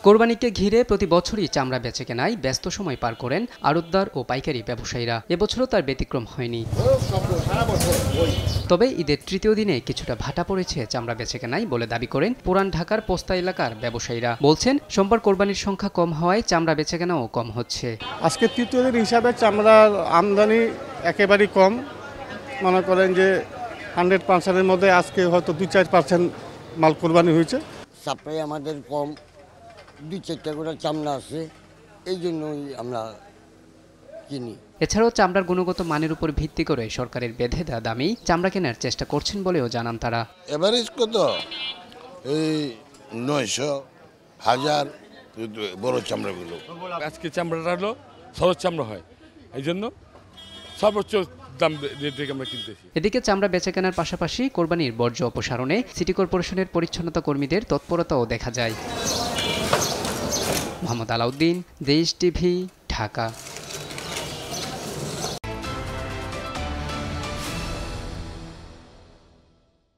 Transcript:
কোরবানিকে ঘিরে প্রতি বছরই চামড়া বেচাকেনায় ব্যস্ত সময় পার করেন আড়তদার ও পাইকারি ব্যবসায়ীরা। এবছরও তার ব্যতিক্রম হয়নি। তবে ঈদের তৃতীয় দিনে কিছুটা ভাটা পড়েছে চামড়া বেচাকেনায় বলে দাবি করেন পুরান ঢাকার পোস্তা এলাকার ব্যবসায়ীরা। বলছেন সোমবার কোরবানির সংখ্যা কম হওয়ায় চামড়া বেচাকেনাও কম হচ্ছে। আজকে তৃতীয় দিন হিসাবে চামড়ার আমদানি একেবারেই কম। মনে করেন যে 100% মধ্যে আজকে হয়তো 2-4% মাল কোরবানি হয়েছে। সাপ্লাই আমাদের কম, 2-4টা করে চামড়া আছে, এই জন্যই আমরা কিনি। এছাড়াও চামড়ার গুণগত মানের উপর ভিত্তি করে সরকারের বেঁধে দেওয়া দামেই চামড়া কেনার চেষ্টা করছেন বলেও জানান তারা। এভারেজ কত এই 900, 1000 বড় চামড়াগুলো। আজকে চামড়াটা হলো সহজ চামড়া হয়, এই জন্য সর্বোচ্চ দাম দিয়ে আমরা কিনতেছি। এদিকে চামড়া বেচাকেনার পাশাপাশি কোরবানির বর্জ্য অপসারণে সিটি কর্পোরেশনের পরিচ্ছন্নতা কর্মীদের তৎপরতাও দেখা যায়। মোহাম্মদ আলাউদ্দিন, দেশ টিভি, ঢাকা।